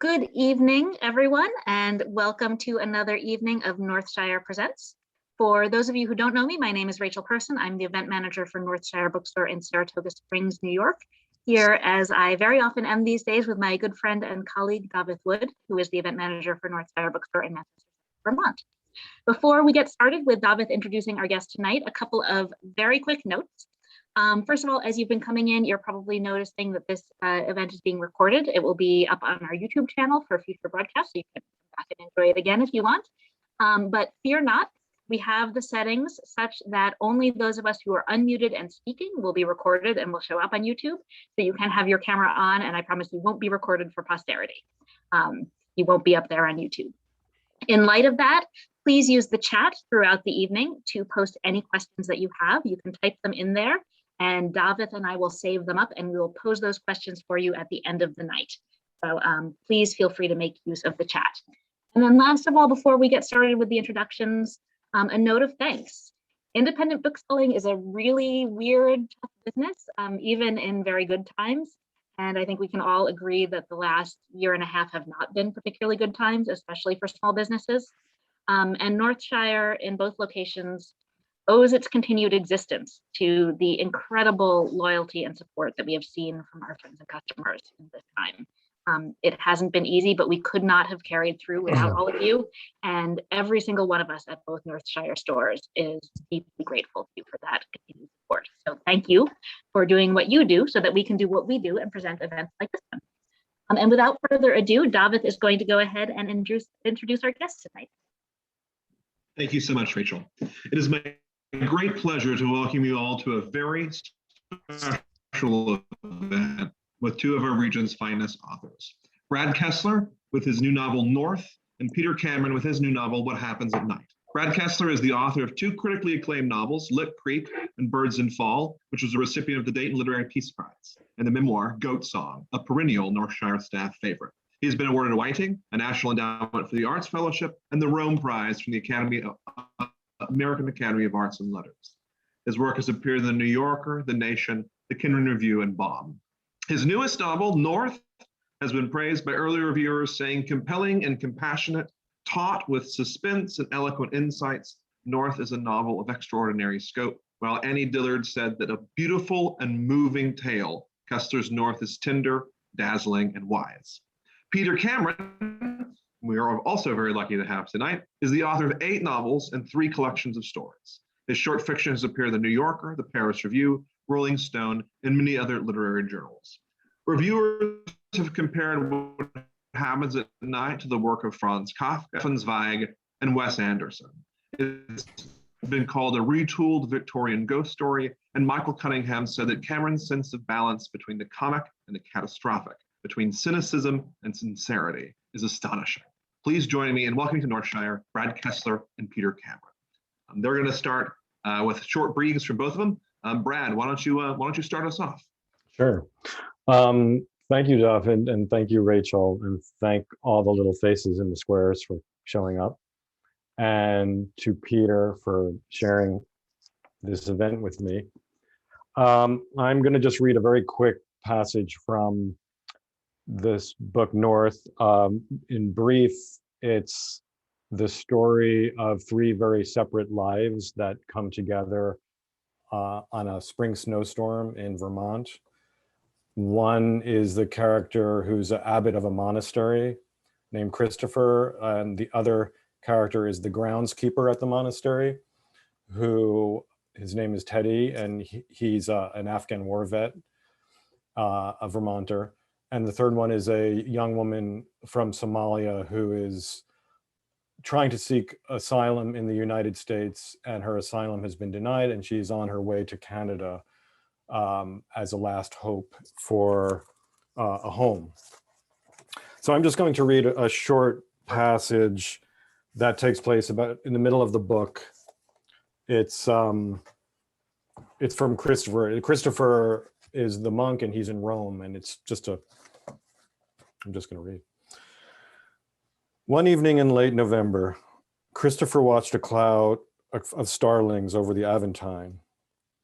Good evening, everyone, and welcome to another evening of Northshire Presents. For those of you who don't know me, my name is Rachel Person. I'm the event manager for Northshire Bookstore in Saratoga Springs, New York, here as I very often am these days with my good friend and colleague, David Wood, who is the event manager for Northshire Bookstore in Massachusetts, Vermont. Before we get started with David introducing our guest tonight, a couple of very quick notes. First of all, as you've been coming in, you're probably noticing that this event is being recorded. It will be up on our YouTube channel for future broadcasts, so you can come back and enjoy it again if you want. But fear not, we have the settings such that only those of us who are unmuted and speaking will be recorded and will show up on YouTube. So you can have your camera on, and I promise you won't be recorded for posterity. You won't be up there on YouTube. In light of that, please use the chat throughout the evening to post any questions that you have. You can type them in there, and David and I will save them up and we will pose those questions for you at the end of the night. So please feel free to make use of the chat. And then last of all, before we get started with the introductions, a note of thanks. Independent bookselling is a really weird, tough business, even in very good times. And I think we can all agree that the last year and a half have not been particularly good times, especially for small businesses. And Northshire in both locations owes its continued existence to the incredible loyalty and support that we have seen from our friends and customers in this time. It hasn't been easy, but we could not have carried through without all of you. And every single one of us at both Northshire stores is deeply grateful to you for that continued support. So thank you for doing what you do so that we can do what we do and present events like this one. And without further ado, David is going to go ahead and introduce our guest tonight. Thank you so much, Rachel. It is my great pleasure to welcome you all to a very special event with two of our region's finest authors. Brad Kessler with his new novel, North, and Peter Cameron with his new novel, What Happens at Night. Brad Kessler is the author of two critically acclaimed novels, Lip Creek and Birds in Fall, which was a recipient of the Dayton Literary Peace Prize, and the memoir, Goat Song, a perennial Northshire staff favorite. He has been awarded a Whiting, a National Endowment for the Arts Fellowship, and the Rome Prize from the American Academy of Arts and Letters. His work has appeared in The New Yorker, The Nation, The Kindred Review, and Bomb. His newest novel, North, has been praised by early reviewers, saying compelling and compassionate, taught with suspense and eloquent insights. North is a novel of extraordinary scope, while Annie Dillard said that a beautiful and moving tale, Kessler's North is tender, dazzling, and wise. Peter Cameron, we are also very lucky to have tonight, is the author of 8 novels and 3 collections of stories. His short fiction has appeared in The New Yorker, The Paris Review, Rolling Stone, and many other literary journals. Reviewers have compared What Happens at Night to the work of Franz Kafka, Stefan Zweig, and Wes Anderson. It's been called a retooled Victorian ghost story, and Michael Cunningham said that Cameron's sense of balance between the comic and the catastrophic, between cynicism and sincerity, is astonishing. Please join me in welcoming to Northshire, Brad Kessler and Peter Cameron. They're going to start with short briefs from both of them. Brad, why don't you start us off? Sure. Thank you, Duff, and thank you, Rachel, and thank all the little faces in the squares for showing up, and to Peter for sharing this event with me. I'm going to just read a very quick passage from this book, North. In brief, it's the story of 3 very separate lives that come together on a spring snowstorm in Vermont. One is the character who's an abbot of a monastery named Christopher, and the other character is the groundskeeper at the monastery, who his name is Teddy, and he's an Afghan war vet, a Vermonter. And the third one is a young woman from Somalia who is trying to seek asylum in the United States, and her asylum has been denied, and she's on her way to Canada as a last hope for a home. So I'm just going to read a short passage that takes place about in the middle of the book. It's from Christopher. Christopher is the monk, and he's in Rome, and it's just I'm just going to read. One evening in late November, Christopher watched a cloud of starlings over the Aventine.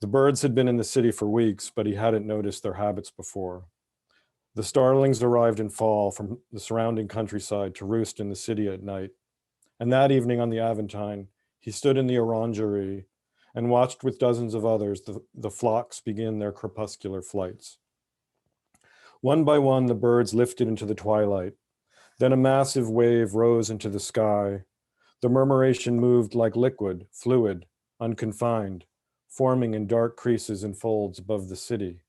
The birds had been in the city for weeks, but he hadn't noticed their habits before. The starlings arrived in fall from the surrounding countryside to roost in the city at night. And that evening on the Aventine, he stood in the orangery and watched with dozens of others the flocks begin their crepuscular flights. One by one, the birds lifted into the twilight. Then a massive wave rose into the sky. The murmuration moved like liquid, fluid, unconfined, forming in dark creases and folds above the city,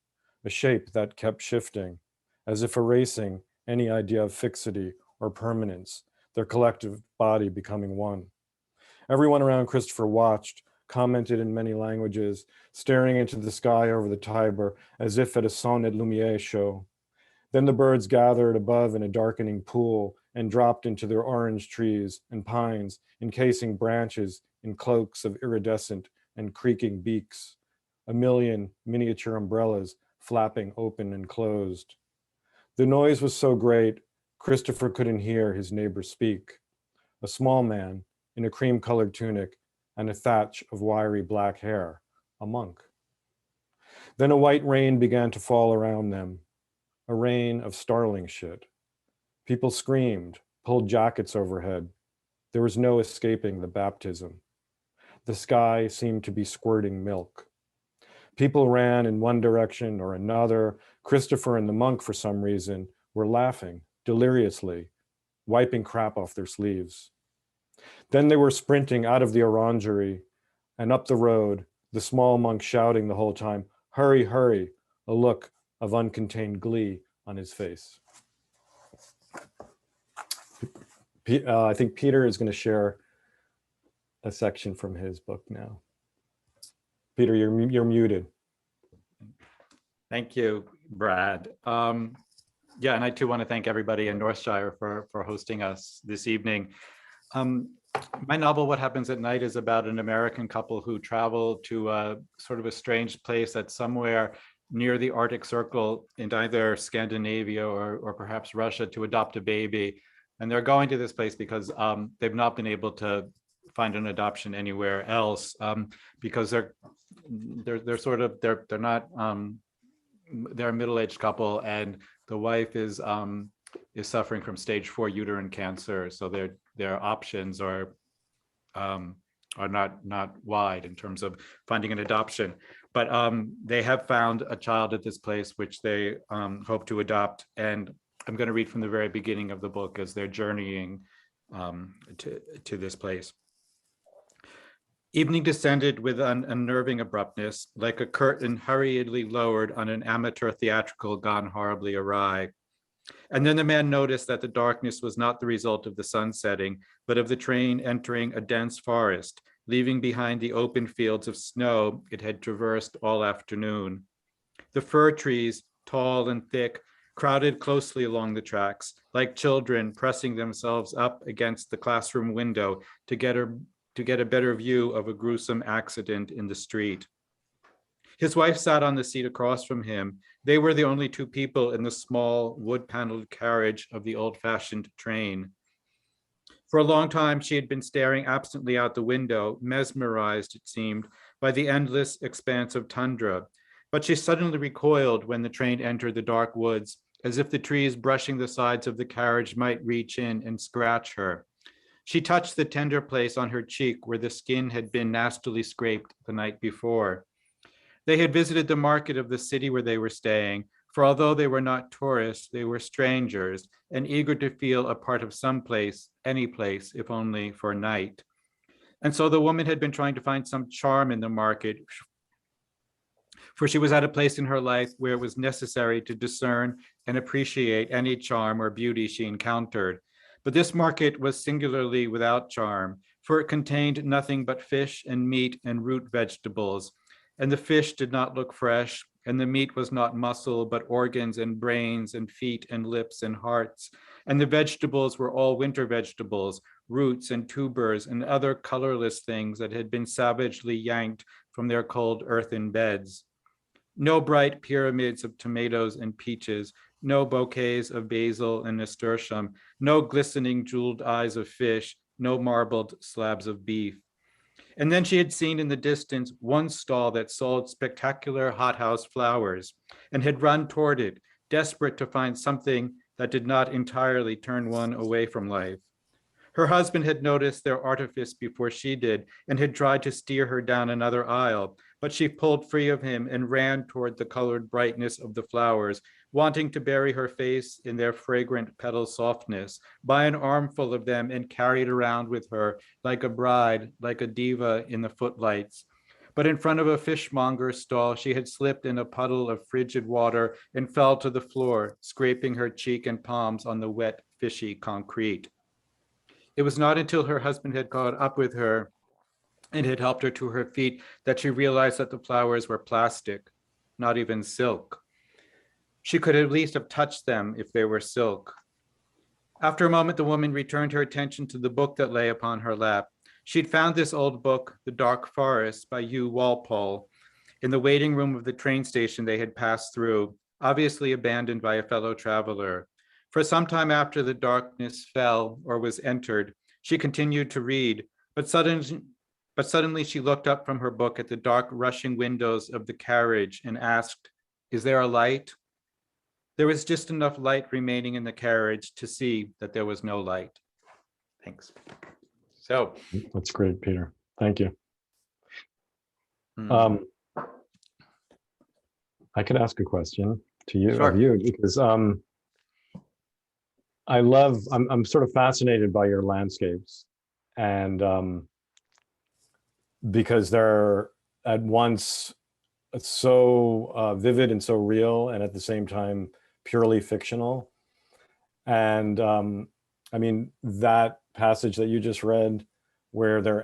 a shape that kept shifting, as if erasing any idea of fixity or permanence, their collective body becoming one. Everyone around Christopher watched, commented in many languages, staring into the sky over the Tiber as if at a Son et Lumiere show. Then the birds gathered above in a darkening pool and dropped into their orange trees and pines, encasing branches in cloaks of iridescent and creaking beaks, a million miniature umbrellas flapping open and closed. The noise was so great, Christopher couldn't hear his neighbor speak. A small man in a cream-colored tunic and a thatch of wiry black hair, a monk. Then a white rain began to fall around them, a rain of starling shit. People screamed, pulled jackets overhead. There was no escaping the baptism. The sky seemed to be squirting milk. People ran in one direction or another. Christopher and the monk, for some reason, were laughing deliriously, wiping crap off their sleeves. Then they were sprinting out of the orangery and up the road, the small monk shouting the whole time, "Hurry, hurry," a look of uncontained glee on his face. I think Peter is going to share a section from his book now. Peter, you're muted. Thank you, Brad. Yeah, and I too want to thank everybody in Northshire for hosting us this evening. My novel, What Happens at Night, is about an American couple who travel to a sort of a strange place that's somewhere near the Arctic Circle in either Scandinavia or perhaps Russia to adopt a baby. And they're going to this place because they've not been able to find an adoption anywhere else because they're a middle-aged couple, and the wife is suffering from stage 4 uterine cancer. So their options are not wide in terms of finding an adoption. But they have found a child at this place, which they hope to adopt. And I'm going to read from the very beginning of the book as they're journeying to this place. Evening descended with an unnerving abruptness, like a curtain hurriedly lowered on an amateur theatrical gone horribly awry. And then the man noticed that the darkness was not the result of the sun setting, but of the train entering a dense forest, leaving behind the open fields of snow it had traversed all afternoon. The fir trees, tall and thick, crowded closely along the tracks, like children pressing themselves up against the classroom window to get a better view of a gruesome accident in the street. His wife sat on the seat across from him. They were the only two people in the small wood-paneled carriage of the old-fashioned train. For a long time, she had been staring absently out the window, mesmerized, it seemed, by the endless expanse of tundra. But she suddenly recoiled when the train entered the dark woods, as if the trees brushing the sides of the carriage might reach in and scratch her. She touched the tender place on her cheek where the skin had been nastily scraped the night before. They had visited the market of the city where they were staying, for although they were not tourists, they were strangers and eager to feel a part of some place, any place, if only for a night. And so the woman had been trying to find some charm in the market, for she was at a place in her life where it was necessary to discern and appreciate any charm or beauty she encountered. But this market was singularly without charm, for it contained nothing but fish and meat and root vegetables. And the fish did not look fresh, and the meat was not muscle, but organs and brains and feet and lips and hearts. And the vegetables were all winter vegetables, roots and tubers and other colorless things that had been savagely yanked from their cold earthen beds. No bright pyramids of tomatoes and peaches, no bouquets of basil and nasturtium, no glistening jeweled eyes of fish, no marbled slabs of beef. And then she had seen in the distance one stall that sold spectacular hothouse flowers and had run toward it, desperate to find something that did not entirely turn one away from life. Her husband had noticed their artifice before she did and had tried to steer her down another aisle, but she pulled free of him and ran toward the colored brightness of the flowers, wanting to bury her face in their fragrant petal softness, buy an armful of them and carry it around with her like a bride, like a diva in the footlights. But in front of a fishmonger's stall, she had slipped in a puddle of frigid water and fell to the floor, scraping her cheek and palms on the wet, fishy concrete. It was not until her husband had caught up with her and had helped her to her feet that she realized that the flowers were plastic, not even silk. She could at least have touched them if they were silk. After a moment, the woman returned her attention to the book that lay upon her lap. She'd found this old book, The Dark Forest by Hugh Walpole, in the waiting room of the train station they had passed through, obviously abandoned by a fellow traveler. For some time after the darkness fell or was entered, she continued to read, but suddenly she looked up from her book at the dark rushing windows of the carriage and asked, "Is there a light?" There was just enough light remaining in the carriage to see that there was no light. Thanks. So. That's great, Peter. Thank you. I could ask a question to you, Sure. of you, because I'm sort of fascinated by your landscapes, and because they're at once so vivid and so real, and at the same time purely fictional. And I mean, that passage that you just read, where they're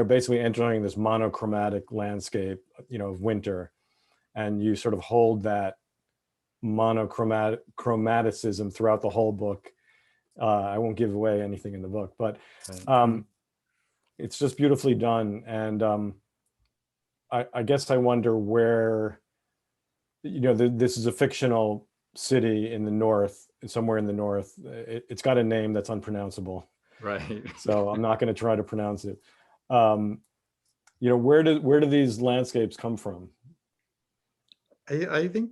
basically entering this monochromatic landscape, of winter, and you sort of hold that chromaticism throughout the whole book. I won't give away anything in the book, but it's just beautifully done. And I guess I wonder where, this is a fictional city in the north, somewhere in the north. It's got a name that's unpronounceable. Right. So I'm not going to try to pronounce it. Where do these landscapes come from? I think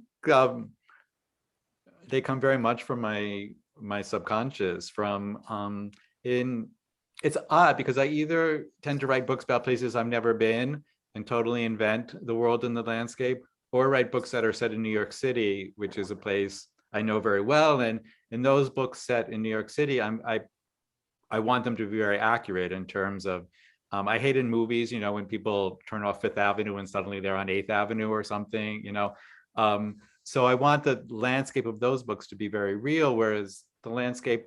they come very much from my subconscious. It's odd because I either tend to write books about places I've never been and totally invent the world and the landscape, or write books that are set in New York City, which is a place I know very well. And in those books set in New York City, I want them to be very accurate in terms of, I hate in movies, when people turn off Fifth Avenue and suddenly they're on 8th Avenue or something, So I want the landscape of those books to be very real, whereas the landscape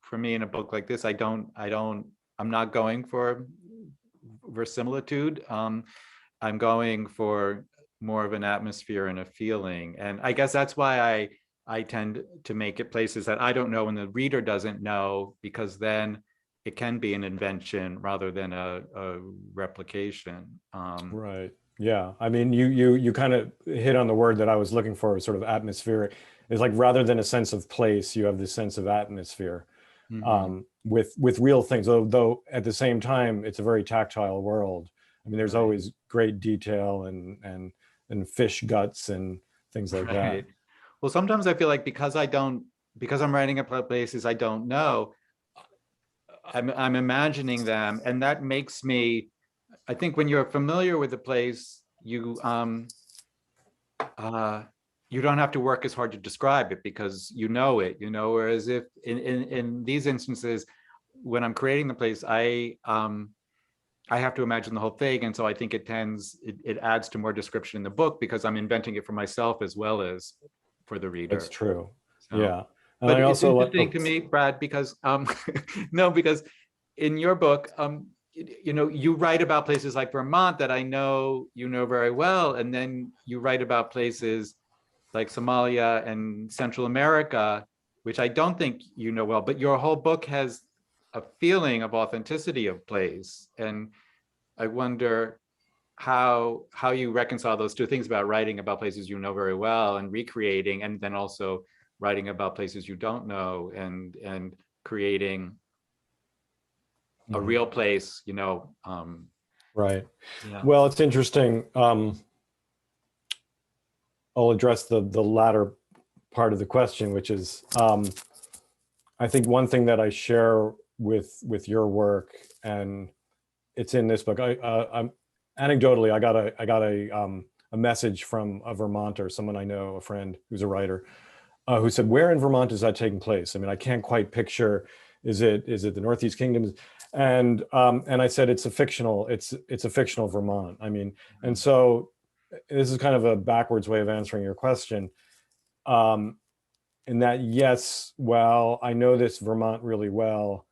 for me in a book like this, I'm not going for verisimilitude. I'm going for more of an atmosphere and a feeling. And I guess that's why I tend to make it places that I don't know and the reader doesn't know, because then it can be an invention rather than a replication. Right. Yeah. I mean, you kind of hit on the word that I was looking for, sort of atmospheric. It's like, rather than a sense of place, you have this sense of atmosphere, with real things, though at the same time, it's a very tactile world. I mean, there's always great detail and fish guts and things like that. Well, sometimes I feel like because I'm writing about places I don't know, I'm imagining them, and that makes me, I think when you're familiar with a place, you don't have to work as hard to describe it because you know it, whereas if in these instances, when I'm creating the place, I have to imagine the whole thing. And so I think it adds to more description in the book because I'm inventing it for myself as well as for the reader. That's true. So, yeah. And but it's interesting to me, Brad, because because in your book, you write about places like Vermont that I know very well, and then you write about places like Somalia and Central America, which I don't think you know well, but your whole book has a feeling of authenticity of place. And I wonder how you reconcile those two things about writing about places you know very well and recreating, and then also writing about places you don't know and creating a real place, Right. Yeah. Well, it's interesting. I'll address the latter part of the question, which is, I think one thing that I share with your work, and it's in this book. I'm anecdotally, I got a message from a Vermonter, someone I know, a friend who's a writer, who said, "Where in Vermont is that taking place? I mean, I can't quite picture. Is it the Northeast Kingdom?" And I said, it's a fictional Vermont. I mean, and so this is kind of a backwards way of answering your question. In that, yes, well, I know this Vermont really well,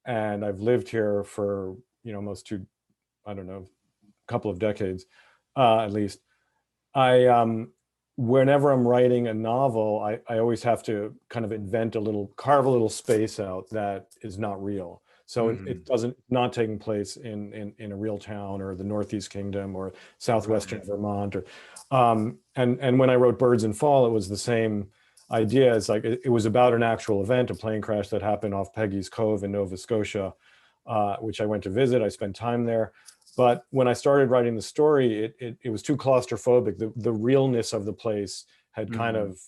and I've lived here for, almost I don't know, a couple of decades, at least. Whenever I'm writing a novel, I always have to kind of carve a little space out that is not real. So it doesn't, not taking place in a real town or the Northeast Kingdom or Southwestern Vermont, or and when I wrote Birds in Fall, it was the same idea. It's like it was about an actual event, a plane crash that happened off Peggy's Cove in Nova Scotia, which I went to visit. I spent time there. But when I started writing the story, it was too claustrophobic. The realness of the place had kind of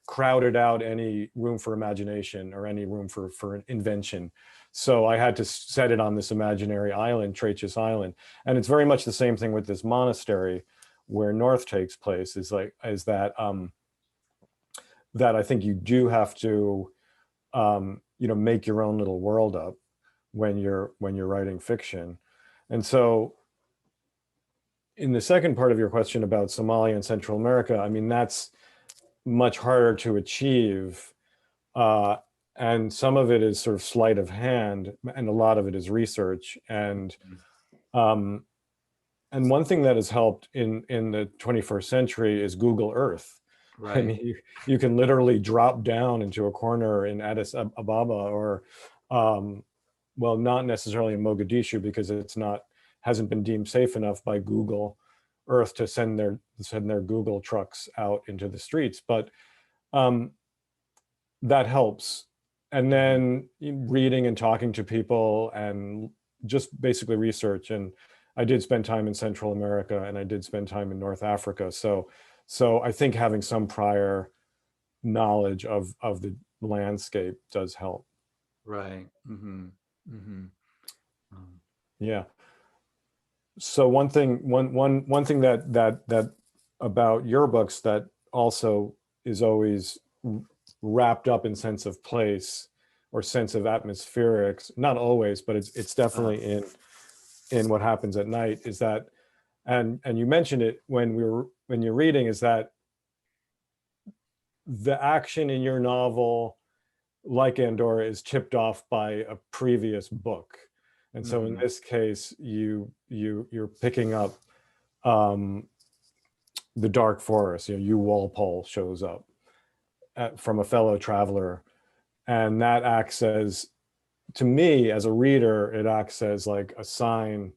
crowded out any room for imagination or any room for invention. So I had to set it on this imaginary island, Traches Island. And it's very much the same thing with this monastery where North takes place, is that I think you do have to, make your own little world up when you're writing fiction. And so in the second part of your question about Somalia and Central America, I mean, that's much harder to achieve. And some of it is sort of sleight of hand, and a lot of it is research. And one thing that has helped in the 21st century is Google Earth. Right. I mean, you can literally drop down into a corner in Addis Ababa, or well, not necessarily in Mogadishu, because hasn't been deemed safe enough by Google Earth to send their Google trucks out into the streets. But that helps. And then reading and talking to people and just basically research. And I did spend time in Central America, and I did spend time in North Africa. So I think having some prior knowledge of the landscape does help. Right. Yeah. So one thing that about your books that also is always wrapped up in sense of place or sense of atmospherics, not always, but it's definitely in what happens at night, is that, and you mentioned it when you're reading, is that the action in your novel, like Andorra, is chipped off by a previous book. And so in this case, you're picking up the dark forest. Walpole shows up from a fellow traveler, and that acts as, to me as a reader, it acts as like a sign.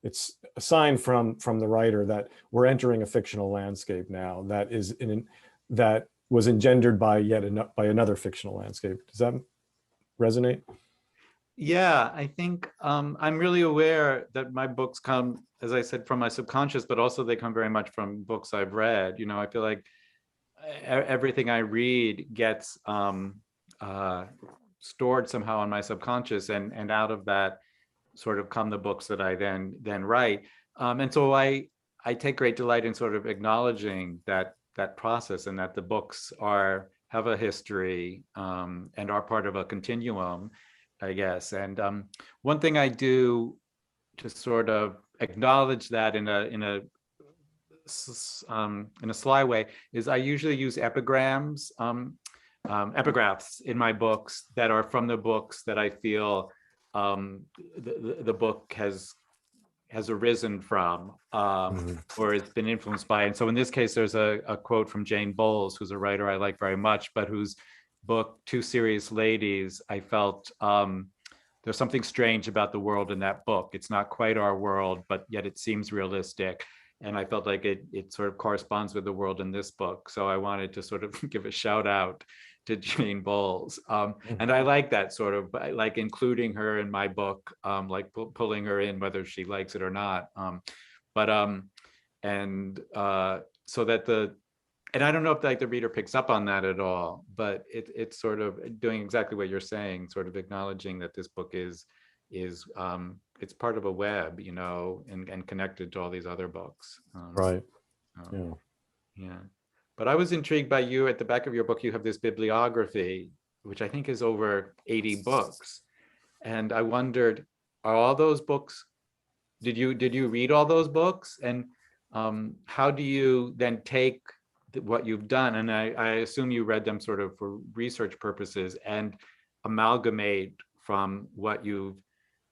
It's a sign from the writer that we're entering a fictional landscape now that was engendered by another fictional landscape. Does that resonate? Yeah, I think I'm really aware that my books come, as I said, from my subconscious, but also they come very much from books I've read. I feel like everything I read gets stored somehow in my subconscious, and out of that sort of come the books that I then write. And so I take great delight in sort of acknowledging that process, and that the books have a history and are part of a continuum, I guess. And one thing I do to sort of acknowledge that in a sly way is I usually use epigrams, epigraphs in my books that are from the books that I feel the book has arisen from, or it's been influenced by. And so in this case, there's a quote from Jane Bowles, who's a writer I like very much, but whose book, Two Serious Ladies, I felt there's something strange about the world in that book. It's not quite our world, but yet it seems realistic. And I felt like it sort of corresponds with the world in this book. So I wanted to sort of give a shout out to Jane Bowles. And I like that sort of, like including her in my book, like pulling her in, whether she likes it or not. so that and I don't know if like the reader picks up on that at all, but it's sort of doing exactly what you're saying, sort of acknowledging that this book is it's part of a web, you know, and connected to all these other books. Right. Yeah. Yeah. But I was intrigued by you at the back of your book, you have this bibliography, which I think is over 80 books. And I wondered, are all those books, did you read all those books? And how do you then take what you've done, and I assume you read them sort of for research purposes, and amalgamate from what you've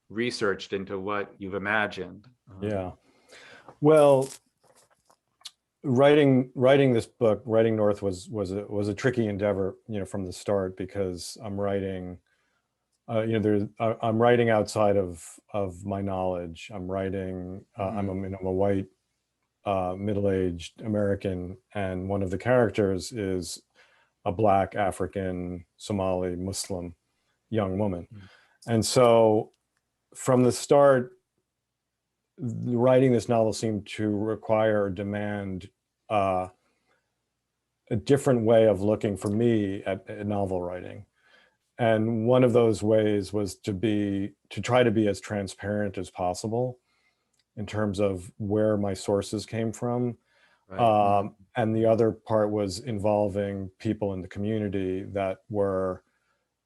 researched into what you've imagined? Yeah. Well, writing this book, writing North was a tricky endeavor, you know, from the start, because I'm writing, you know, I'm writing outside of my knowledge. I'm writing, I'm a white, middle-aged American, and one of the characters is a Black African Somali Muslim young woman. And so from the start, writing this novel seemed to require or demand a different way of looking for me at novel writing. And one of those ways was to try to be as transparent as possible in terms of where my sources came from. Right. And the other part was involving people in the community that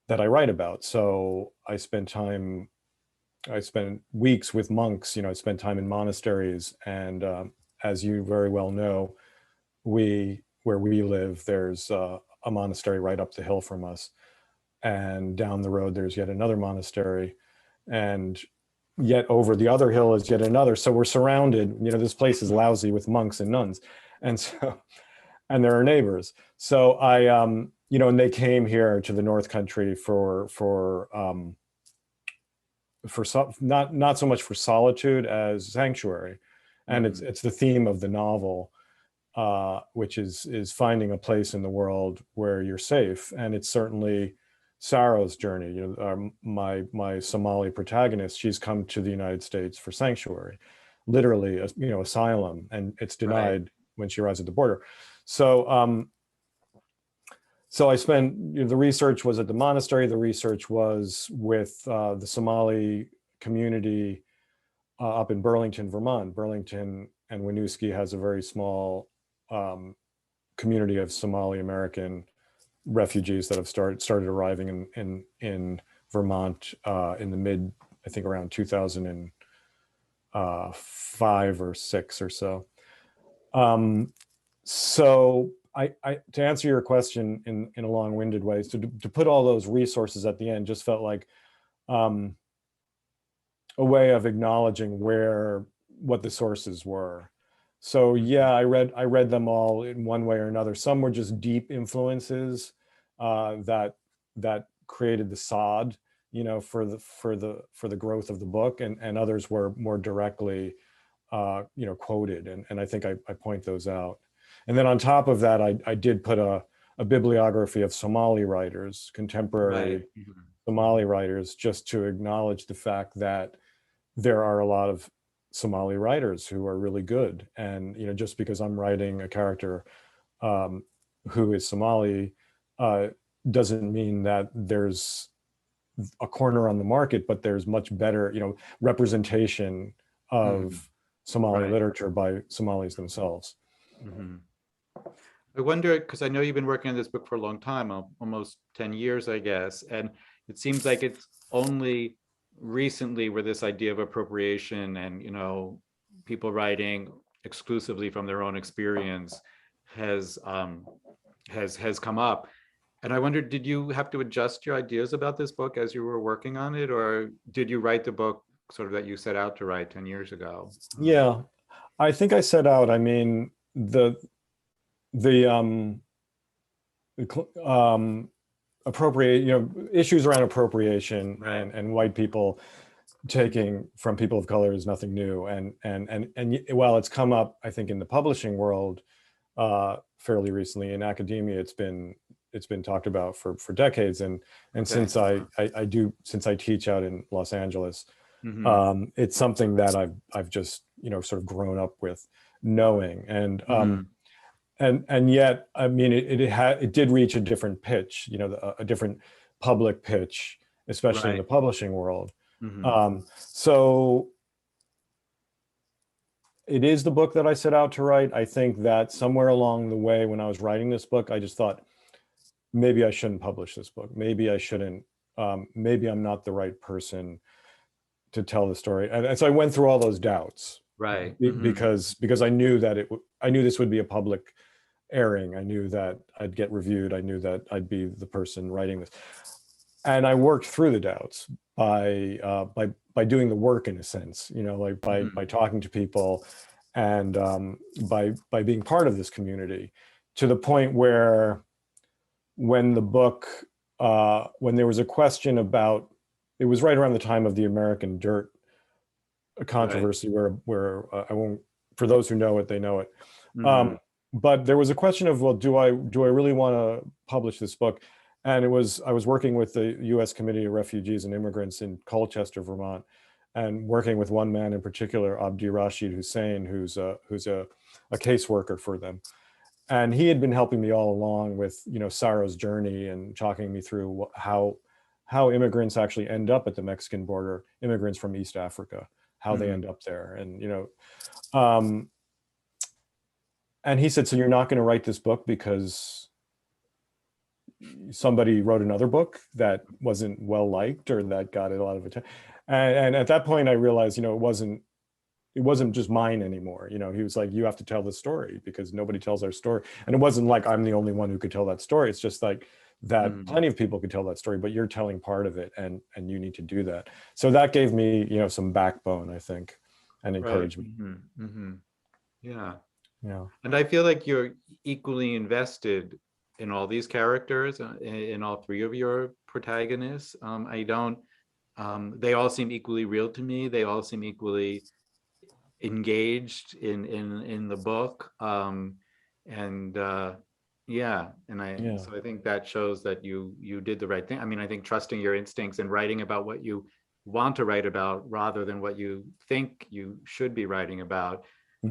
I write about. So I spent weeks with monks, you know, I spent time in monasteries. And as you very well know, where we live, there's a monastery right up the hill from us. And down the road, there's yet another monastery. And yet over the other hill is yet another. So we're surrounded, you know, this place is lousy with monks and nuns. And so, and there are neighbors. So I, you know, and they came here to the North Country not so much for solitude as sanctuary. And it's the theme of the novel, which is finding a place in the world where you're safe. And it's certainly Sarah's journey. You know, my Somali protagonist, she's come to the United States for sanctuary, literally, you know, asylum, and it's denied when she arrives at the border. So, so I spent, you know, the research was at the monastery. The research was with the Somali community up in Burlington, Vermont. Burlington and Winooski has a very small community of Somali American refugees that have started arriving in Vermont in the I think around 2005 or 6 or so. So to answer your question in a long-winded way, so to put all those resources at the end just felt like a way of acknowledging what the sources were. So yeah, I read them all in one way or another. Some were just deep influences that created the sod, you know, for the growth of the book, and others were more directly, you know, quoted, and I think I point those out. And then on top of that, I did put a bibliography of Somali writers, contemporary Somali writers, just to acknowledge the fact that there are a lot of Somali writers who are really good. And, you know, just because I'm writing a character who is Somali doesn't mean that there's a corner on the market, but there's much better, you know, representation of Somali literature by Somalis themselves. I wonder, because I know you've been working on this book for a long time, almost 10 years, I guess, and it seems like it's only recently where this idea of appropriation and, you know, people writing exclusively from their own experience has come up. And I wondered, did you have to adjust your ideas about this book as you were working on it, or did you write the book sort of that you set out to write 10 years ago? Yeah, I think I set out, I mean, appropriate, you know, issues around appropriation and white people taking from people of color is nothing new. And while it's come up, I think, in the publishing world fairly recently, in academia, it's been talked about for decades. And since I teach out in Los Angeles, it's something that I've just, you know, sort of grown up with knowing. And and yet, I mean, it did reach a different pitch, you know, a different public pitch, especially in the Right. publishing world. Mhm. So it is the book that I set out to write. I think that somewhere along the way, when I was writing this book, I just thought, maybe I shouldn't publish this book. Maybe I shouldn't. Maybe I'm not the right person to tell the story. And so I went through all those doubts Right. Mhm. because I knew that I knew this would be a public airing. I knew that I'd get reviewed. I knew that I'd be the person writing this. And I worked through the doubts by doing the work, in a sense, you know, like by talking to people and by being part of this community, to the point where when the book, when there was a question about, it was right around the time of the American Dirt controversy, where I won't, for those who know it, they know it. Mhm. But there was a question of, well, do I really want to publish this book? And I was working with the U.S. Committee of Refugees and Immigrants in Colchester, Vermont, and working with one man in particular, Abdi Rashid Hussein, who's a caseworker for them. And he had been helping me all along with, you know, Sarah's journey and talking me through how immigrants actually end up at the Mexican border, immigrants from East Africa, how they end up there. And, you know, and he said, so you're not going to write this book because somebody wrote another book that wasn't well liked or that got a lot of attention. And at that point I realized, you know, it wasn't just mine anymore. You know, he was like, you have to tell the story because nobody tells our story. And it wasn't like I'm the only one who could tell that story. It's just like that plenty of people could tell that story, but you're telling part of it, and you need to do that. So that gave me, you know, some backbone, I think, and encouragement. Yeah. Yeah. And I feel like you're equally invested in all these characters, in all three of your protagonists. I don't, they all seem equally real to me. They all seem equally engaged in the book. Yeah, so I think that shows that you did the right thing. I mean, I think trusting your instincts and writing about what you want to write about rather than what you think you should be writing about,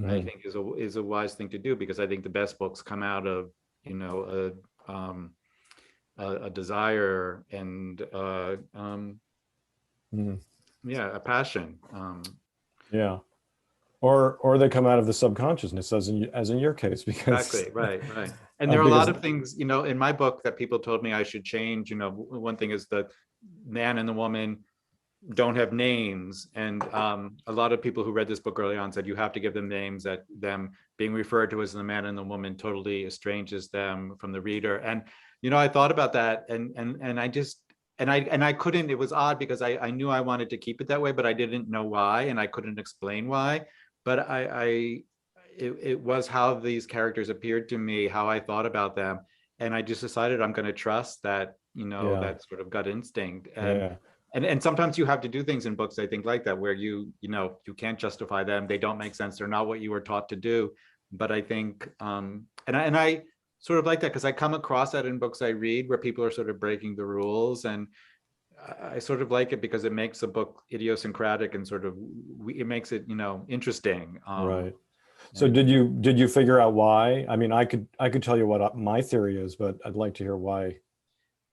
I think is a wise thing to do, because I think the best books come out of, you know, a desire and yeah, a passion. Yeah. Or they come out of the subconsciousness, as in your case, because exactly, right. And there are a lot of things, you know, in my book that people told me I should change. You know, one thing is the man and the woman don't have names, and a lot of people who read this book early on said you have to give them names, that them being referred to as the man and the woman totally estranges them from the reader. And you know, I thought about that, and I just I couldn't. It was odd because I knew I wanted to keep it that way, but I didn't know why, and I couldn't explain why. But it was how these characters appeared to me, how I thought about them, and I just decided I'm going to trust that, you know, that sort of gut instinct. And sometimes you have to do things in books, I think, like that, where you know, you can't justify them. They don't make sense. They're not what you were taught to do. But I think, and I sort of like that, because I come across that in books I read where people are sort of breaking the rules, and I sort of like it because it makes a book idiosyncratic and sort of, it makes it, you know, interesting. Right. So did you figure out why? I mean, I could tell you what my theory is, but I'd like to hear why.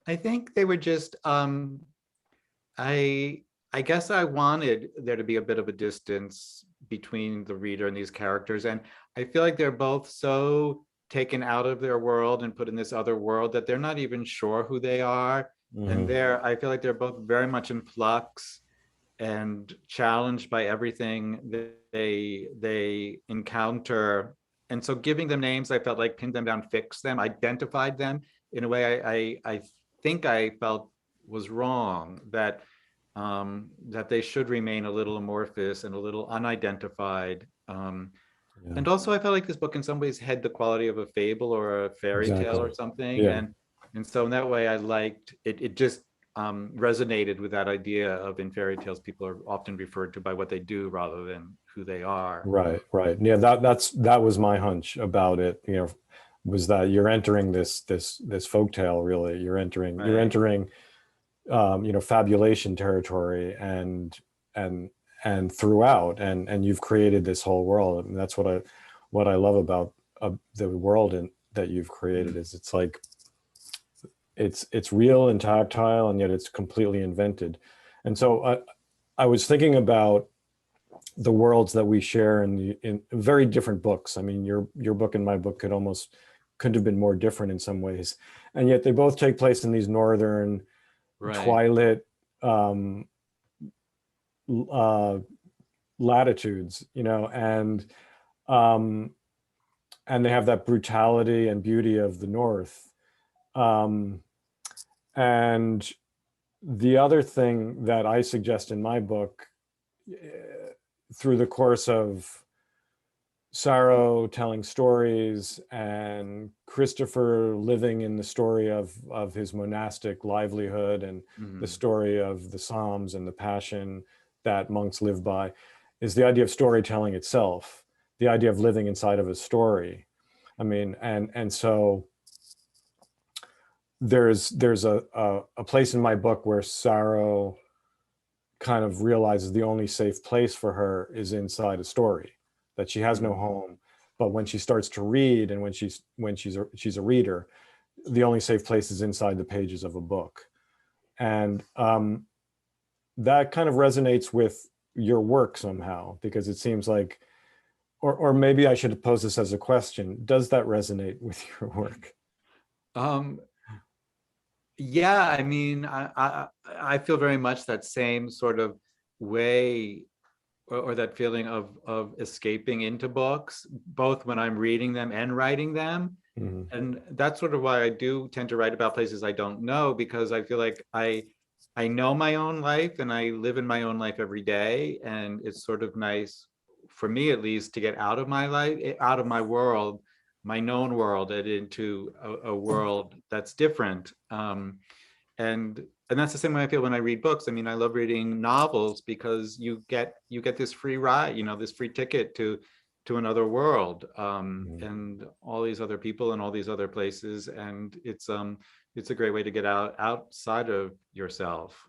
I think they were just, I guess I wanted there to be a bit of a distance between the reader and these characters. And I feel like they're both so taken out of their world and put in this other world that they're not even sure who they are. And I feel like they're both very much in flux and challenged by everything that they encounter. And so giving them names, I felt like pinned them down, fixed them, identified them in a way I think I felt was wrong, that they should remain a little amorphous and a little unidentified. And also I felt like this book in some ways had the quality of a fable or a fairy tale or something. And so in that way I liked it. It just resonated with that idea of, in fairy tales, people are often referred to by what they do rather than who they are. Right. Yeah, that was my hunch about it, you know, was that you're entering this folktale, really. You're entering you know, fabulation territory, and throughout, and you've created this whole world. And that's what I love the world that you've created is it's like it's real and tactile, and yet it's completely invented. And so I was thinking about the worlds that we share in very different books. I mean, your book and my book couldn't have been more different in some ways, and yet they both take place in these northern twilight latitudes, you know, and they have that brutality and beauty of the North. And the other thing that I suggest in my book, through the course of Sarah telling stories and Christopher living in the story of his monastic livelihood and the story of the Psalms and the passion that monks live by, is the idea of storytelling itself, the idea of living inside of a story. I mean, and so there's a place in my book where Sarah kind of realizes the only safe place for her is inside a story, that she has no home. But when she starts to read, and when she's a reader, the only safe place is inside the pages of a book. And that kind of resonates with your work somehow, because it seems like, or maybe I should pose this as a question, does that resonate with your work? Yeah, I mean, I feel very much that same sort of way, or that feeling of escaping into books, both when I'm reading them and writing them. And that's sort of why I do tend to write about places I don't know, because I feel like I know my own life and I live in my own life every day. And it's sort of nice, for me at least, to get out of my life, out of my world, my known world, and into a world that's different. And that's the same way I feel when I read books. I mean, I love reading novels because you get this free ride, you know, this free ticket to another world, and all these other people and all these other places. And it's a great way to get outside of yourself.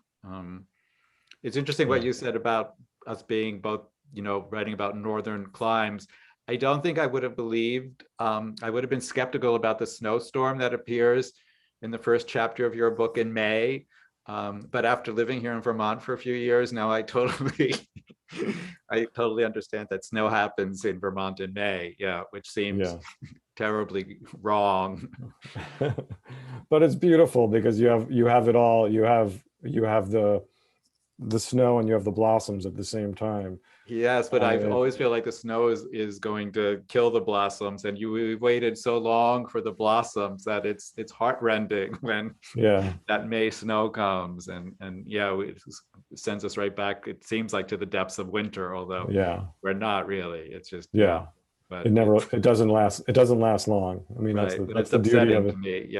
It's interesting what you said about us being both, you know, writing about northern climes. I don't think I would have believed, I would have been skeptical about the snowstorm that appears in the first chapter of your book in May. But after living here in Vermont for a few years now, I totally understand that snow happens in Vermont in May, which seems terribly wrong. But it's beautiful because you have it all. You have the snow and you have the blossoms at the same time. Yes, but I always feel like the snow is going to kill the blossoms, and we've waited so long for the blossoms that it's heartrending when that May snow comes, and it sends us right back, it seems like, to the depths of winter, although we're not really. It's just but it doesn't last long. I mean, that's the beauty of it. To me,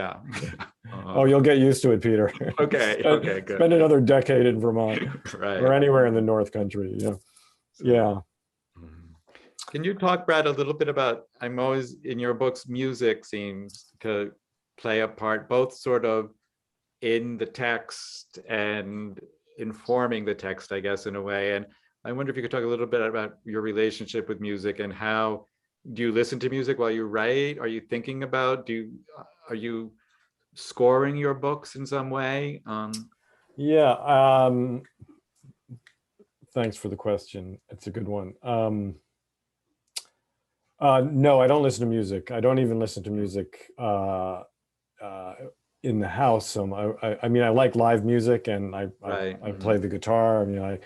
Oh, you'll get used to it, Peter. Okay, good. Spend another decade in Vermont, or anywhere in the North Country. Can you talk, Brad, a little bit about, I'm always, in your books, music seems to play a part, both sort of in the text and informing the text, I guess, in a way. And I wonder if you could talk a little bit about your relationship with music, and how do you listen to music while you write? Are you thinking about, are you scoring your books in some way? Thanks for the question. It's a good one. No, I don't listen to music. I don't even listen to music in the house. I mean, I like live music, and I play the guitar. I mean, I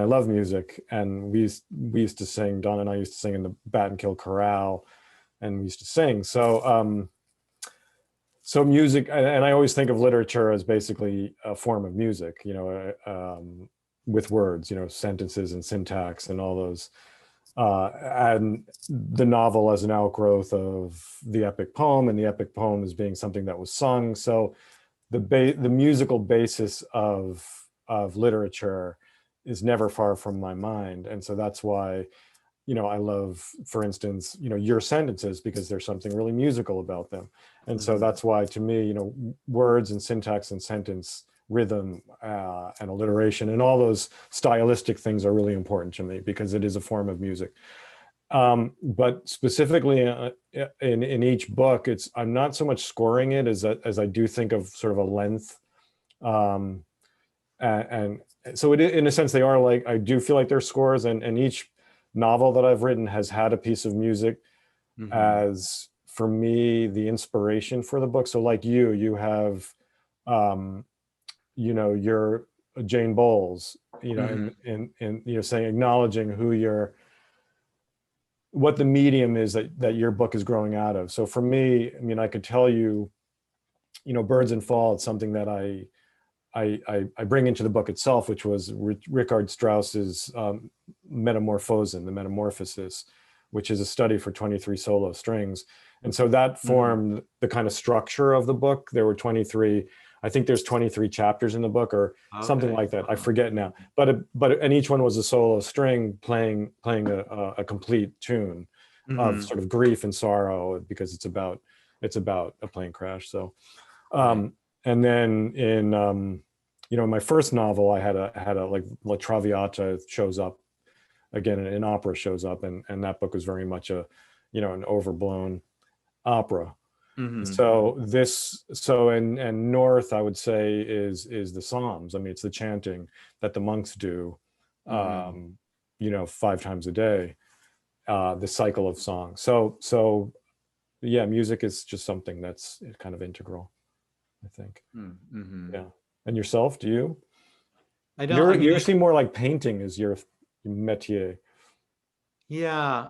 love music. And we used to sing. Don and I used to sing in the Bat and Kill Chorale, and we used to sing. So music, and I always think of literature as basically a form of music, you know, with words, you know, sentences and syntax and all those, and the novel as an outgrowth of the epic poem, and the epic poem as being something that was sung. So the musical basis of literature is never far from my mind. And so that's why, you know, I love, for instance, you know, your sentences, because there's something really musical about them. And so that's why, to me, you know, words and syntax and sentence rhythm and alliteration and all those stylistic things are really important to me, because it is a form of music. But specifically in each book, I'm not so much scoring it as I do think of sort of a length. And so in a sense, they are like, I do feel like they're scores, and each novel that I've written has had a piece of music as, for me, the inspiration for the book. So like you have, your Jane Bowles, in saying, acknowledging what the medium is that your book is growing out of. So for me, I mean, I could tell you, Birds and Fall, it's something that I bring into the book itself, which was Richard Strauss's Metamorphosen, the Metamorphosis, which is a study for 23 solo strings. And so that formed the kind of structure of the book. There were 23, I think there's 23 chapters in the book, or something like that. I forget now. And each one was a solo string playing a complete tune of sort of grief and sorrow, because it's about a plane crash. So, and then in my first novel, I had a like La Traviata shows up again, an opera shows up, and that book was very much an overblown opera. And North, I would say, is the Psalms. I mean, it's the chanting that the monks do, 5 times a day, the cycle of song. So yeah, music is just something that's kind of integral, I think. Yeah. And yourself, do you? I don't. You seem more like painting is your métier. Yeah.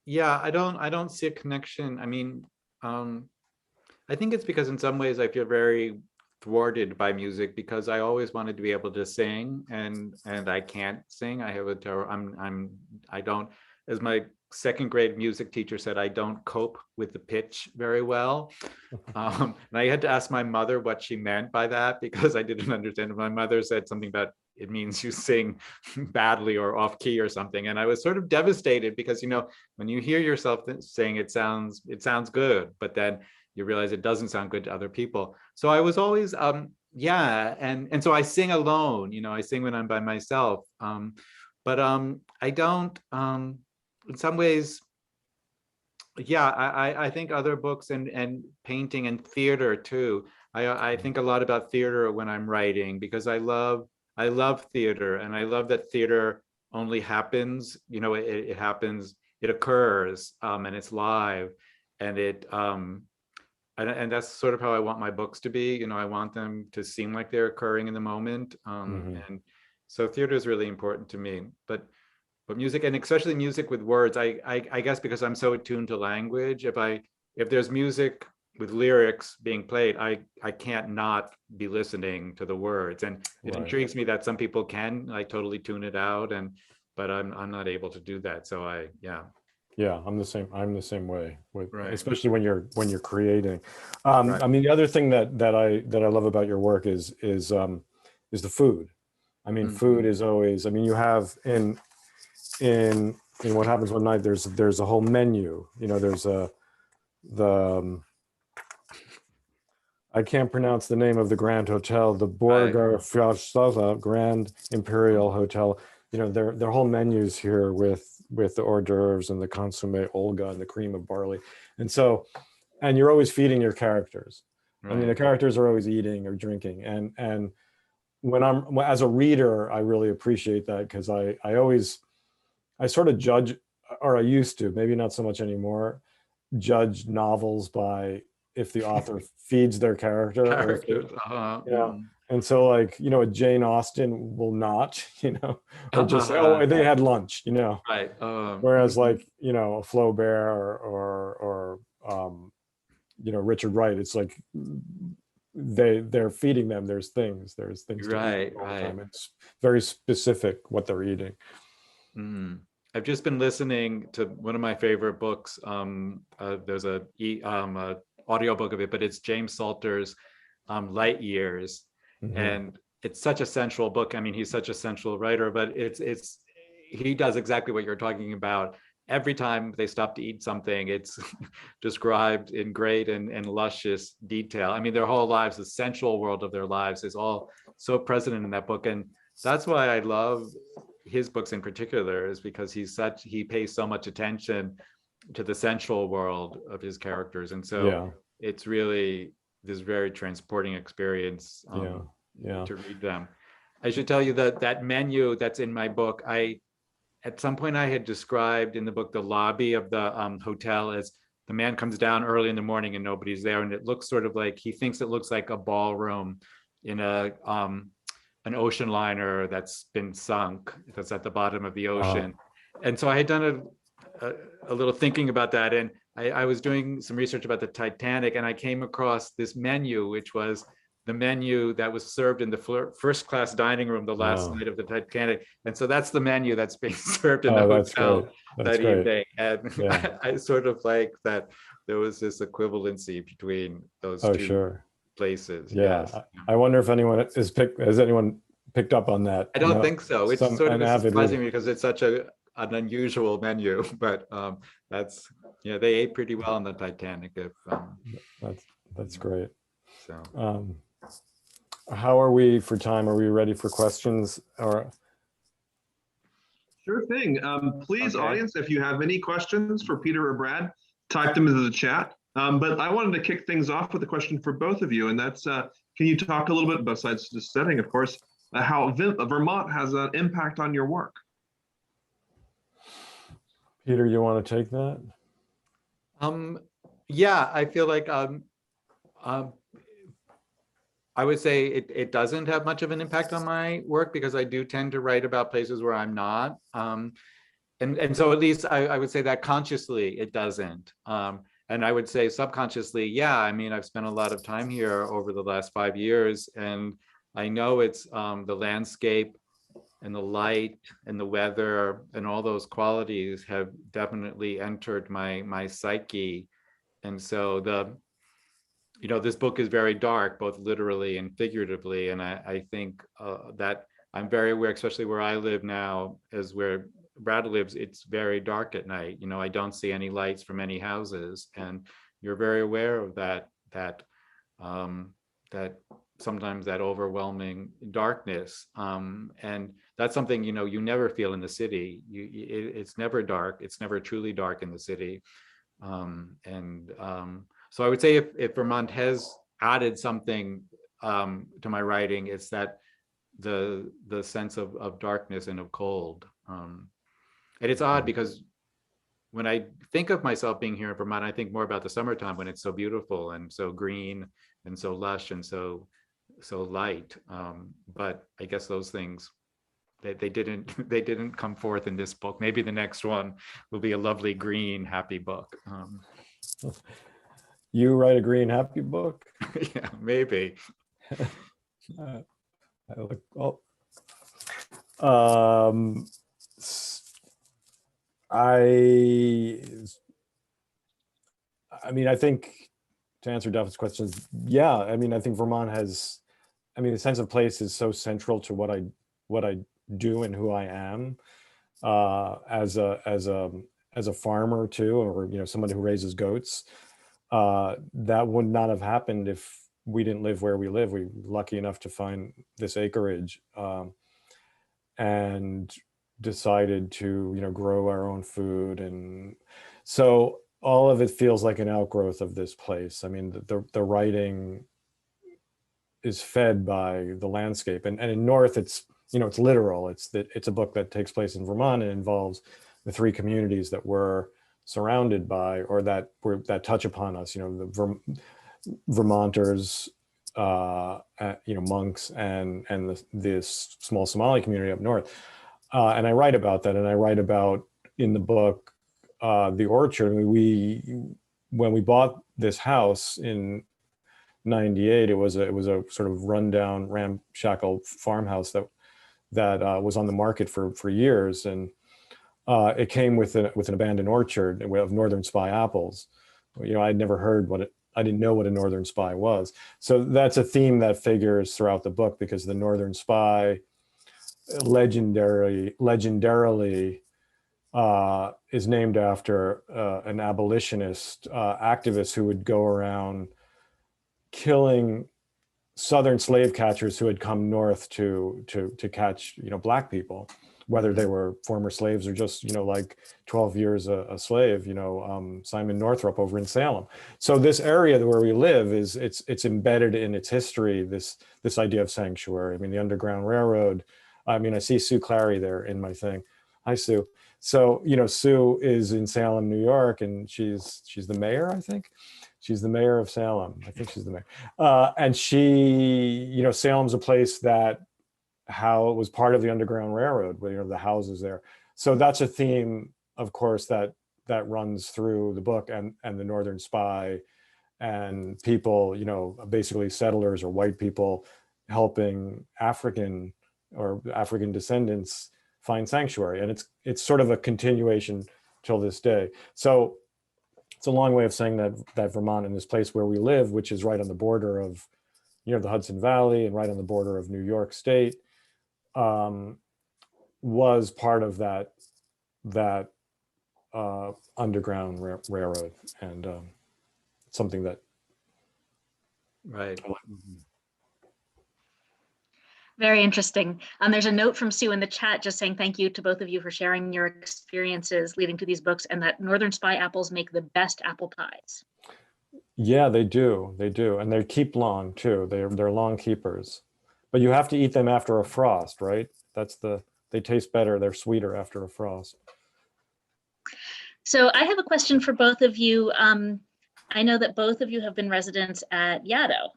Yeah, I don't see a connection. I mean, I think it's because in some ways I feel very thwarted by music, because I always wanted to be able to sing, and I can't sing. I have I don't, as my second grade music teacher said, I don't cope with the pitch very well. And I had to ask my mother what she meant by that, because I didn't understand. My mother said something about, it means you sing badly or off key or something. And I was sort of devastated, because, when you hear yourself sing, it sounds good, but then you realize it doesn't sound good to other people. So I was always, and so I sing alone, I sing when I'm by myself. But I don't, in some ways, I think other books and painting and theater too. I think a lot about theater when I'm writing, because I love theater, and I love that theater only happens, it happens, it occurs, and it's live, and and that's sort of how I want my books to be. I want them to seem like they're occurring in the moment. And so theater is really important to me, but music, and especially music with words, I guess because I'm so attuned to language, if there's music with lyrics being played, I can't not be listening to the words. And it intrigues me that some people can like totally tune it out, but I'm not able to do that. So I'm the same way with, especially when you're creating. I mean, the other thing that I love about your work is the food. I mean, food is always, I mean, you have in What Happens One Night, there's a whole menu, there's I can't pronounce the name of the Grand Hotel, the Borgar Grand Imperial Hotel. Their whole menus here with the hors d'oeuvres and the consommé Olga and the cream of barley. And you're always feeding your characters. I mean, the characters are always eating or drinking. And when as a reader, I really appreciate that, because I sort of judge, or I used to, maybe not so much anymore, judge novels by if the author feeds their character. And so, like, Jane Austen will not, or just say, oh, they had lunch, whereas like, a Flaubert or Richard Wright, it's like they're feeding them. There's things to eat all the time. It's very specific what they're eating. I've just been listening to one of my favorite books. There's a audiobook of it, but it's James Salter's Light Years. And it's such a central book. I mean, he's such a central writer, but he does exactly what you're talking about. Every time they stop to eat something, it's described in great and luscious detail. I mean, their whole lives, the sensual world of their lives is all so present in that book. And that's why I love his books in particular is because he pays so much attention to the central world of his characters, and so it's really this very transporting experience to read them. I should tell you that that menu that's in my book, at some point I had described in the book the lobby of the hotel as the man comes down early in the morning and nobody's there, and it looks sort of like he thinks it looks like a ballroom in an ocean liner that's been sunk, that's at the bottom of the ocean. And so I had done a little thinking about that, and I was doing some research about the Titanic, and I came across this menu, which was the menu that was served in the first class dining room the last night of the Titanic. And so that's the menu that's being served in the hotel that evening. And I sort of like that there was this equivalency between those two places. Yes. I wonder if anyone has anyone picked up on that. I don't think so. It's sort of surprising me because it's such an unusual menu, but that's, they ate pretty well on the Titanic. If that's great. So how are we for time? Are we ready for questions? Or sure thing. Please, audience, if you have any questions for Peter or Brad, type them into the chat. But I wanted to kick things off with a question for both of you, and that's, can you talk a little bit, besides the setting, of course, how Vermont has an impact on your work? Peter, you want to take that? Yeah, I feel like I would say it doesn't have much of an impact on my work because I do tend to write about places where I'm not. And so at least I would say that consciously it doesn't. And I would say subconsciously, I mean, I've spent a lot of time here over the last 5 years, and I know it's the landscape and the light and the weather and all those qualities have definitely entered my psyche. And so this book is very dark, both literally and figuratively. And I think that I'm very aware, especially where I live now, as where Brad lives, it's very dark at night. I don't see any lights from any houses, and you're very aware of that sometimes that overwhelming darkness. And that's something, you never feel in the city. It's never dark. It's never truly dark in the city. So I would say if Vermont has added something to my writing, it's that the sense of darkness and of cold. And it's odd because when I think of myself being here in Vermont, I think more about the summertime when it's so beautiful and so green and so lush and so light. But I guess those things, they didn't come forth in this book. Maybe the next one will be a lovely green happy book. You write a green happy book? Yeah, maybe. I mean, I think to answer Duff's questions, I mean, I think Vermont has, the sense of place is so central to what I do and who I am as a farmer too, or somebody who raises goats. That would not have happened if we didn't live where we live. We were lucky enough to find this acreage and decided to grow our own food, and so all of it feels like an outgrowth of this place. I mean, the writing is fed by the landscape, and in North it's it's literal. It's a book that takes place in Vermont and involves the 3 communities that we're surrounded by, or that touch upon us. The Vermonters, monks, and this small Somali community up north. And I write about that, and I write about in the book the orchard. When we bought this house in '98, it was a sort of rundown, ramshackle farmhouse that was on the market for years, and it came with an abandoned orchard of northern spy apples. I'd never heard I didn't know what a northern spy was. So that's a theme that figures throughout the book, because the northern spy legendarily is named after an abolitionist activist who would go around killing Southern slave catchers who had come north to catch black people, whether they were former slaves or just, like 12 years a slave, Simon Northrop over in Salem. So this area where we live it's embedded in its history, this idea of sanctuary. I mean, the Underground Railroad. I mean, I see Sue Clary there in my thing. Hi, Sue. So, Sue is in Salem, New York, and she's the mayor, I think. She's the mayor of Salem. I think she's the mayor. And she, Salem's a place that how it was part of the Underground Railroad, where, the houses there. So that's a theme, of course, that runs through the book, and the Northern Spy, and people, basically settlers or white people helping African descendants find sanctuary. And it's sort of a continuation till this day. So it's a long way of saying that Vermont, in this place where we live, which is right on the border of, the Hudson Valley and right on the border of New York State, was part of that Underground Railroad, and something that. Right. Very interesting. There's a note from Sue in the chat just saying thank you to both of you for sharing your experiences leading to these books, and that Northern Spy apples make the best apple pies. Yeah, they do. And they keep long too. They're long keepers, but you have to eat them after a frost, right? They taste better. They're sweeter after a frost. So I have a question for both of you. I know that both of you have been residents at Yaddo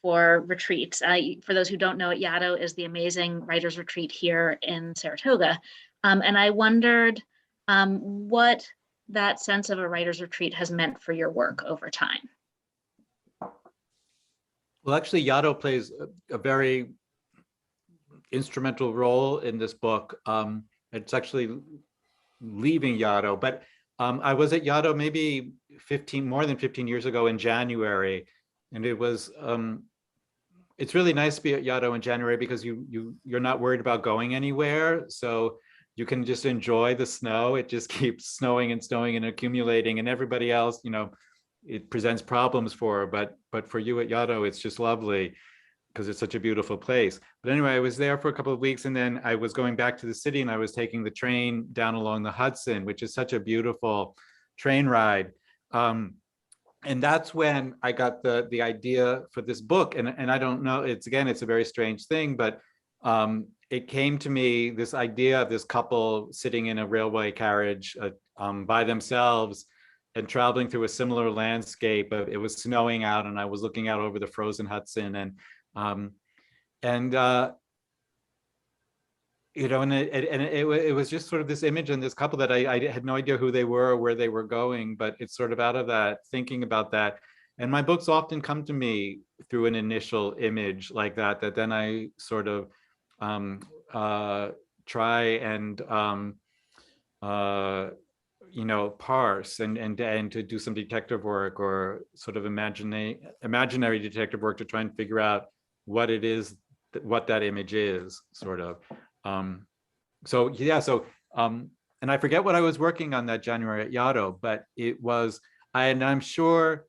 for retreats. For those who don't know, Yaddo is the amazing writer's retreat here in Saratoga. And I wondered what that sense of a writer's retreat has meant for your work over time. Well, actually, Yaddo plays a very instrumental role in this book. It's actually leaving Yaddo, but I was at Yaddo maybe more than 15 years ago in January, and it was it's really nice to be at Yaddo in January because you're not worried about going anywhere, so you can just enjoy the snow. It just keeps snowing and snowing and accumulating, and everybody else, it presents problems for, but for you at Yaddo, it's just lovely because it's such a beautiful place. But anyway, I was there for a couple of weeks, and then I was going back to the city, and I was taking the train down along the Hudson, which is such a beautiful train ride. And that's when I got the idea for this book. And I don't know, it's a very strange thing, but it came to me, this idea of this couple sitting in a railway carriage by themselves and traveling through a similar landscape. It was snowing out, and I was looking out over the frozen Hudson, and it was just sort of this image and this couple that I had no idea who they were or where they were going, but it's sort of out of that, thinking about that. And my books often come to me through an initial image like that then I sort of try and parse and to do some detective work, or sort of imaginary detective work, to try and figure out what it is, what that image is, sort of. And I forget what I was working on that January at Yaddo, but I'm sure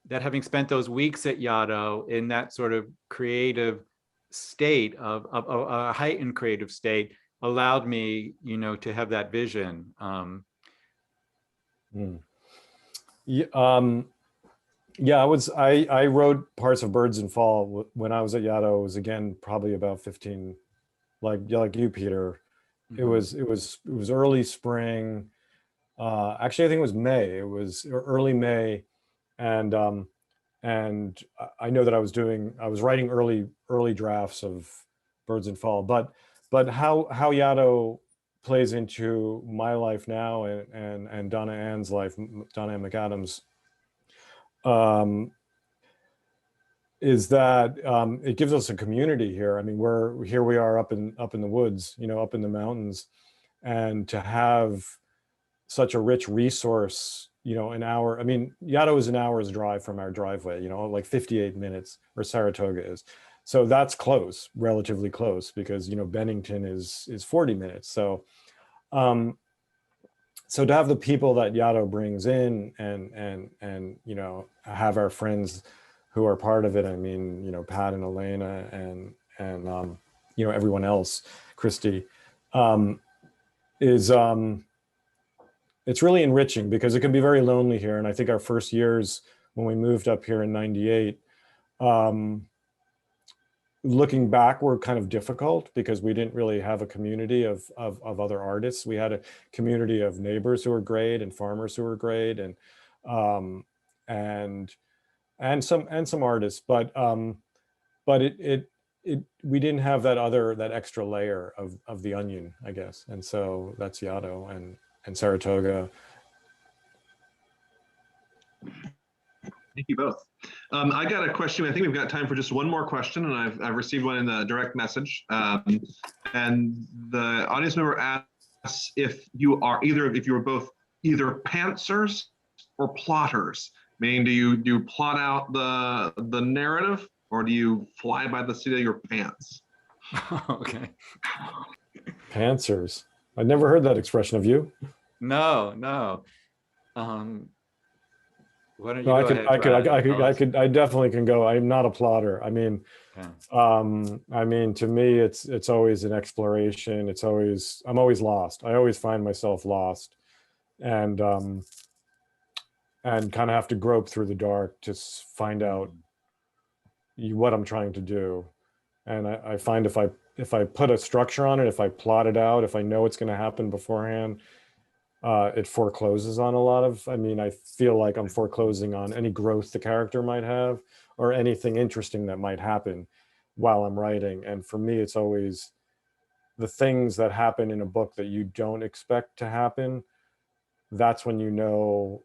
that having spent those weeks at Yaddo in that sort of creative state, of a heightened creative state, allowed me, to have that vision. I wrote parts of Birds in Fall when I was at Yaddo. It was, again, probably about 15, like you, Peter. Mm-hmm. It was early spring. Actually, I think it was May. It was early May, and I know that I was writing early drafts of Birds in Fall. But how Yaddo plays into my life now, and Donna Ann's life, Donna Ann McAdams, is that it gives us a community here. I mean, we are up in the woods, up in the mountains, and to have such a rich resource, an hour. I mean, Yaddo is an hour's drive from our driveway, like 58 minutes, or Saratoga is. So that's close, relatively close, because Bennington is 40 minutes. So so to have the people that Yaddo brings in, and have our friends who are part of it. I mean, Pat and Elena and everyone else, Christy, is it's really enriching because it can be very lonely here. And I think our first years when we moved up here in '98, looking back were kind of difficult because we didn't really have a community of other artists. We had a community of neighbors who were great and farmers who were great, and some artists, but we didn't have that extra layer of the onion, I guess. And so that's Yaddo and Saratoga. Thank you both. I got a question. I think we've got time for just one more question, and I've received one in the direct message. And the audience member asks if you were both either pantsers or plotters, meaning do you plot out the narrative, or do you fly by the seat of your pants? Okay. Pantsers. I'd never heard that expression of you. No. Why don't you No, go ahead, I definitely can go. I'm not a plotter. I mean, to me, it's always an exploration. I'm always lost. I always find myself lost, and kind of have to grope through the dark to find out what I'm trying to do. And I find if I put a structure on it, if I plot it out, if I know it's going to happen beforehand, it forecloses on a lot of, I feel like I'm foreclosing on any growth the character might have or anything interesting that might happen while I'm writing. And for me, it's always the things that happen in a book that you don't expect to happen. That's when you know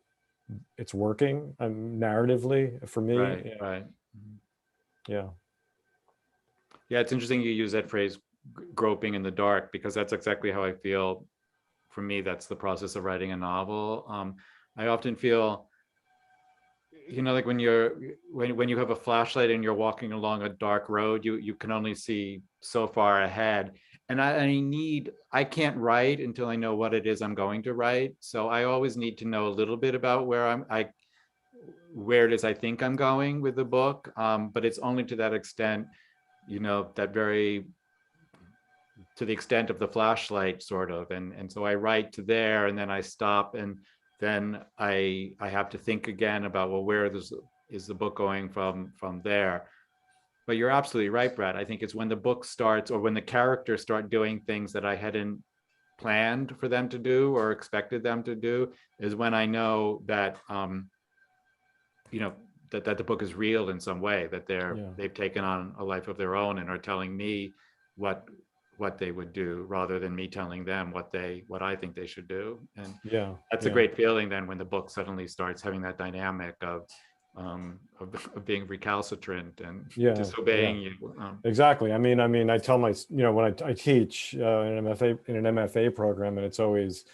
it's working narratively for me. Right. Yeah. Yeah, it's interesting you use that phrase, groping in the dark, because that's exactly how I feel. For me, that's the process of writing a novel. I often feel, like when you have a flashlight and you're walking along a dark road, you can only see so far ahead. And I can't write until I know what it is I'm going to write. So I always need to know a little bit about where it is I think I'm going with the book. But it's only to that extent, to the extent of the flashlight, sort of. And so I write to there, and then I stop, and then I have to think again about, well, where is the book going from there? But you're absolutely right, Brad. I think it's when the book starts, or when the characters start doing things that I hadn't planned for them to do or expected them to do, is when I know that that the book is real in some way, that they've taken on a life of their own and are telling me what they would do, rather than me telling them what I think they should do. And that's a great feeling then, when the book suddenly starts having that dynamic of being recalcitrant and disobeying you. Exactly. I tell my, when I teach in an MFA program, and it's always,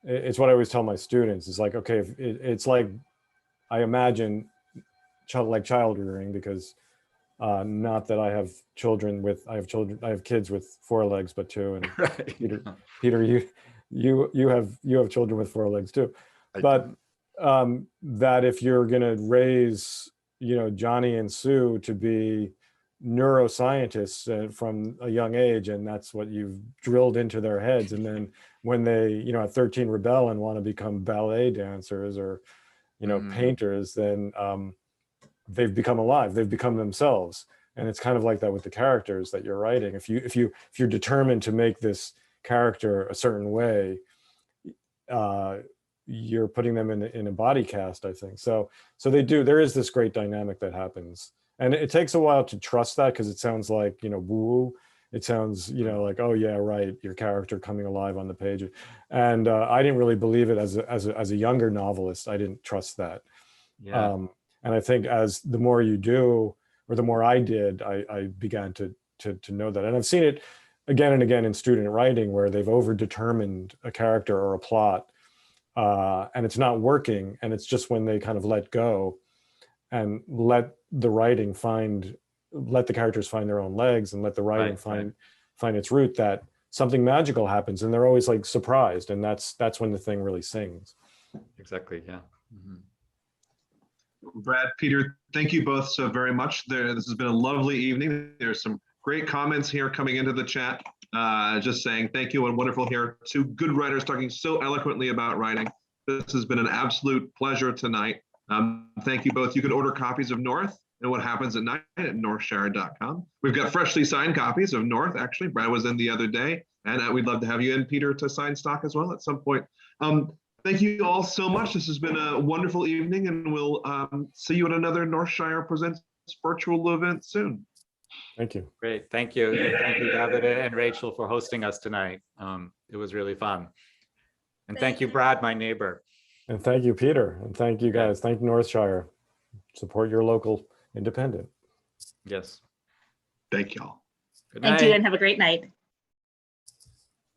it's what I always tell my students. It's like, okay, it's like, I imagine child rearing, because not that I have I have kids with 4 legs, but 2. And right. Peter, you have children with 4 legs too. But that if you're going to raise, Johnny and Sue to be neuroscientists from a young age, and that's what you've drilled into their heads, and then when they, at 13 rebel and want to become ballet dancers or, painters, then they've become alive. They've become themselves. And it's kind of like that with the characters that you're writing. If you're determined to make this character a certain way, you're putting them in a body cast, I think. So there is this great dynamic that happens. And it takes a while to trust that, because it sounds like, woo. It sounds, like, oh yeah, right, your character coming alive on the page. And I didn't really believe it as a younger novelist. I didn't trust that. Yeah. And I think as the more you do, or the more I did, I began to know that. And I've seen it again and again in student writing, where they've overdetermined a character or a plot, and it's not working. And it's just when they kind of let go and let the characters find their own legs, and let the writing find its root, that something magical happens, and they're always like surprised. And that's when the thing really sings. Exactly. Yeah. Mm-hmm. Brad, Peter, thank you both so very much. This has been a lovely evening. There's some Great comments here coming into the chat. Just saying thank you and wonderful here. Two good writers talking so eloquently about writing. This has been an absolute pleasure tonight. Thank you both. You can order copies of North and What Happens at Night at northshire.com. We've got freshly signed copies of North, actually. Brad was in the other day, and we'd love to have you in, Peter, to sign stock as well at some point. Thank you all so much. This has been a wonderful evening, and we'll see you at another Northshire Presents virtual event soon. Thank you. Great, thank you. And thank you, David and Rachel, for hosting us tonight. It was really fun. And thank you, Brad, my neighbor. And thank you, Peter. And thank you guys. Thank Northshire. Support your local independent. Yes. Thank y'all. Good Thank night. you and have a great night.